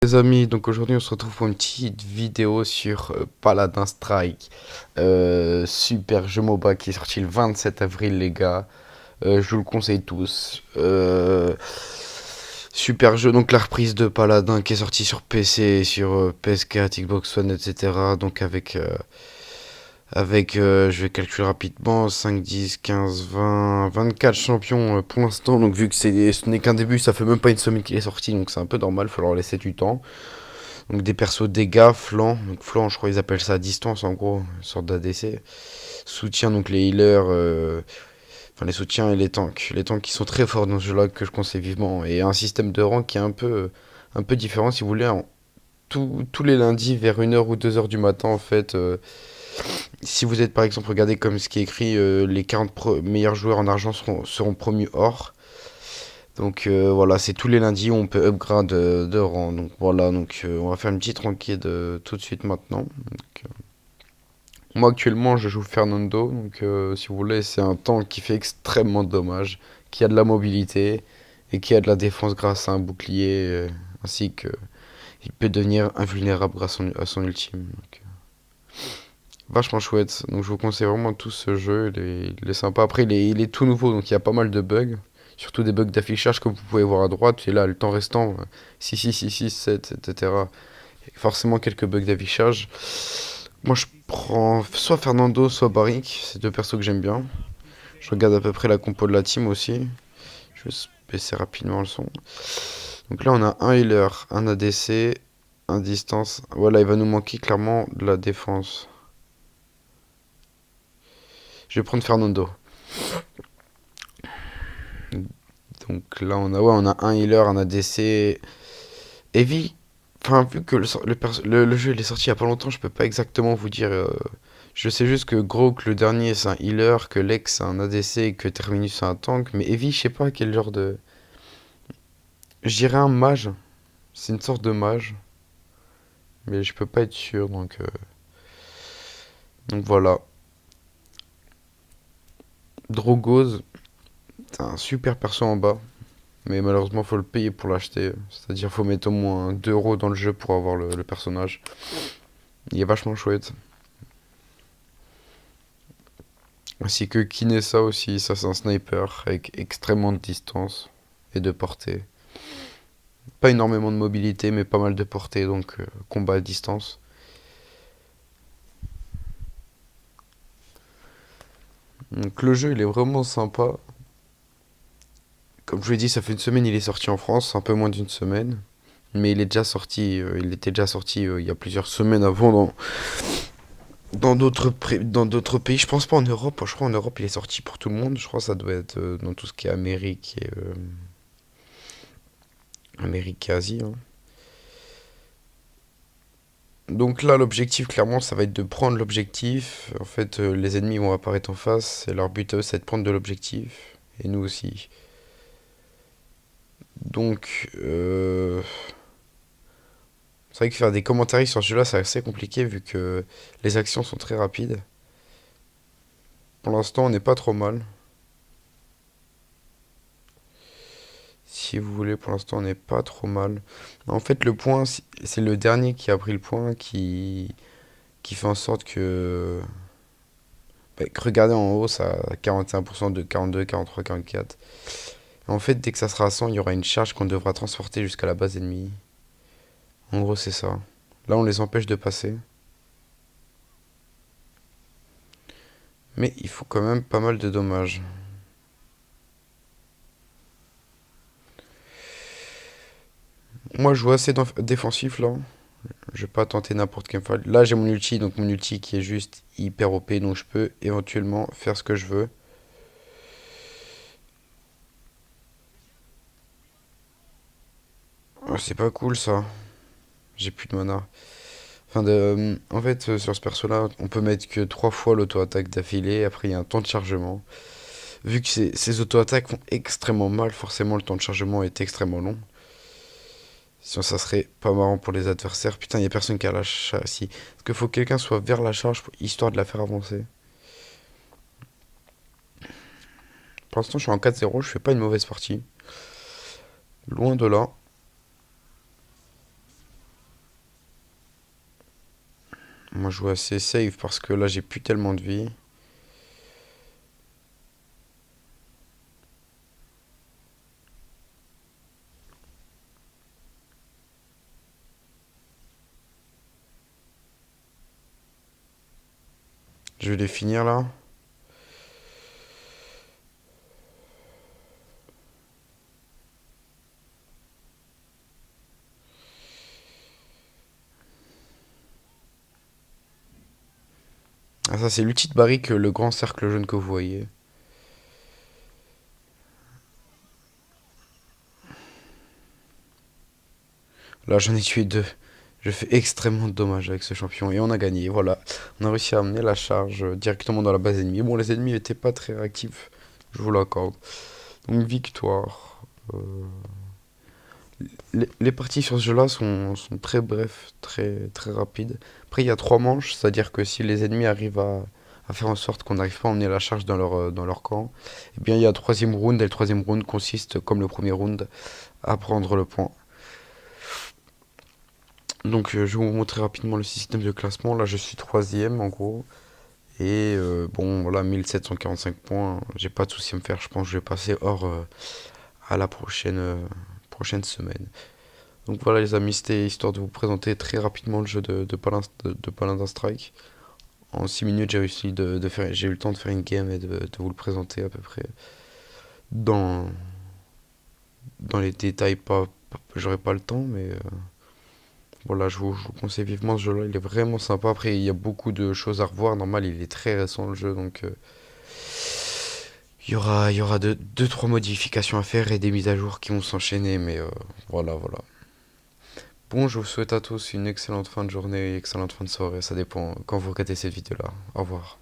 Les amis, donc aujourd'hui on se retrouve pour une petite vidéo sur Paladin Strike. Super jeu MOBA qui est sorti le 27 avril les gars. Je vous le conseille tous. Super jeu, donc la reprise de Paladin qui est sorti sur PC, sur PS4, Xbox One, etc. Donc avec, je vais calculer rapidement, 5, 10, 15, 20, 24 champions pour l'instant. Donc vu que ce n'est qu'un début, ça fait même pas une semaine qu'il est sorti, donc c'est un peu normal, il faut leur laisser du temps. Donc des persos dégâts, flanc. Donc flanc, je crois qu'ils appellent ça à distance en gros, une sorte d'ADC. Soutien, donc les healers, enfin les soutiens et les tanks. Les tanks qui sont très forts dans ce jeu-là que je conseille vivement. Et un système de rang qui est un peu différent si vous voulez. Tous les lundis vers 1 h ou 2 h du matin en fait. Si vous êtes par exemple, regardez comme ce qui est écrit, les 40 meilleurs joueurs en argent seront promus or. Donc voilà, c'est tous les lundis où on peut upgrade de rang. Donc voilà, donc on va faire une petite ranked tout de suite maintenant. Donc, moi actuellement je joue Fernando, donc si vous voulez c'est un tank qui fait extrêmement de dommages, qui a de la mobilité et qui a de la défense grâce à un bouclier, ainsi que il peut devenir invulnérable grâce à son ultime. Donc, vachement chouette, donc je vous conseille vraiment tout ce jeu, il est sympa. Après il est tout nouveau, donc il y a pas mal de bugs. Surtout des bugs d'affichage comme vous pouvez voir à droite, et là le temps restant, 6, 6, 6, 6, 7, etc. Forcément quelques bugs d'affichage. Moi je prends soit Fernando, soit Barik, c'est deux persos que j'aime bien. Je regarde à peu près la compo de la team aussi. Je vais baisser rapidement le son. Donc là on a un healer, un ADC, un distance. Voilà, il va nous manquer clairement de la défense. Je vais prendre Fernando. Donc là on a un healer, un ADC. Heavy. Enfin, vu que le jeu il est sorti il y a pas longtemps, je peux pas exactement vous dire. Je sais juste que gros, que le dernier c'est un healer, que Lex c'est un ADC et que Terminus c'est un tank. Mais Heavy, je sais pas quel genre de. Je dirais un mage. C'est une sorte de mage. Mais je peux pas être sûr, donc voilà. Drogoz, c'est un super perso en bas. Mais malheureusement, faut le payer pour l'acheter. C'est-à-dire, faut mettre au moins 2 euros dans le jeu pour avoir le personnage. Il est vachement chouette. Ainsi que Kinessa aussi, ça c'est un sniper avec extrêmement de distance et de portée. Pas énormément de mobilité, mais pas mal de portée, donc combat à distance. Donc le jeu il est vraiment sympa. Comme je vous l'ai dit, ça fait une semaine, il est sorti en France, un peu moins d'une semaine. Mais il était déjà sorti il y a plusieurs semaines avant dans d'autres pays. Je pense pas en Europe, je crois en Europe il est sorti pour tout le monde. Je crois que ça doit être dans tout ce qui est Amérique et Asie, hein. Donc là, l'objectif, clairement, ça va être de prendre l'objectif. En fait, les ennemis vont apparaître en face et leur but, à eux, c'est de prendre de l'objectif. Et nous aussi. Donc, c'est vrai que faire des commentaires sur ce jeu-là, c'est assez compliqué vu que les actions sont très rapides. Pour l'instant, on n'est pas trop mal. Si vous voulez, pour l'instant, on n'est pas trop mal. En fait, le point, c'est le dernier qui a pris le point qui fait en sorte que regardez en haut, ça a 41% de 42, 43, 44. En fait, dès que ça sera à 100, il y aura une charge qu'on devra transporter jusqu'à la base ennemie. En gros, c'est ça. Là, on les empêche de passer. Mais il faut quand même pas mal de dommages. Moi, je joue assez défensif là. Je vais pas tenter n'importe quel fight. Là, j'ai mon ulti, donc mon ulti qui est juste hyper OP, donc je peux éventuellement faire ce que je veux. Oh, c'est pas cool ça. J'ai plus de mana. En fait, sur ce perso là, on peut mettre que 3 fois l'auto-attaque d'affilée. Après, il y a un temps de chargement. Vu que ces auto-attaques font extrêmement mal, forcément le temps de chargement est extrêmement long. Sinon, ça serait pas marrant pour les adversaires. Putain, y a personne qui a la charge. Si. Parce qu'il faut que quelqu'un soit vers la charge histoire de la faire avancer. Pour l'instant, je suis en 4-0. Je fais pas une mauvaise partie. Loin de là. Moi, je joue assez safe parce que là, j'ai plus tellement de vie. Je vais les finir là. Ah, ça, c'est l'outil de barrique, le grand cercle jaune que vous voyez. Là, j'en ai tué deux. Je fais extrêmement de dommages avec ce champion et on a gagné. Voilà, on a réussi à amener la charge directement dans la base ennemie. Bon, les ennemis n'étaient pas très réactifs, je vous l'accorde. Donc, victoire. Euh, les parties sur ce jeu-là sont très brefs, très rapides. Après, il y a trois manches, c'est-à-dire que si les ennemis arrivent à faire en sorte qu'on n'arrive pas à emmener la charge dans leur camp, eh bien, il y a un troisième round, et le troisième round consiste, comme le premier round, à prendre le point. Donc, je vais vous montrer rapidement le système de classement. Là, je suis troisième, en gros. Et bon, voilà, 1745 points. J'ai pas de souci à me faire. Je pense que je vais passer hors à la prochaine semaine. Donc voilà les amis, c'était histoire de vous présenter très rapidement le jeu de Paladin Strike. En 6 minutes de faire, j'ai eu le temps de faire une game et de vous le présenter à peu près dans, dans les détails. J'aurais pas le temps, mais voilà, je vous conseille vivement ce jeu-là, il est vraiment sympa. Après, il y a beaucoup de choses à revoir, normal, il est très récent le jeu, donc il y aura deux, trois modifications à faire et des mises à jour qui vont s'enchaîner, mais voilà. Bon, je vous souhaite à tous une excellente fin de journée et excellente fin de soirée. Ça dépend quand vous regardez cette vidéo-là. Au revoir.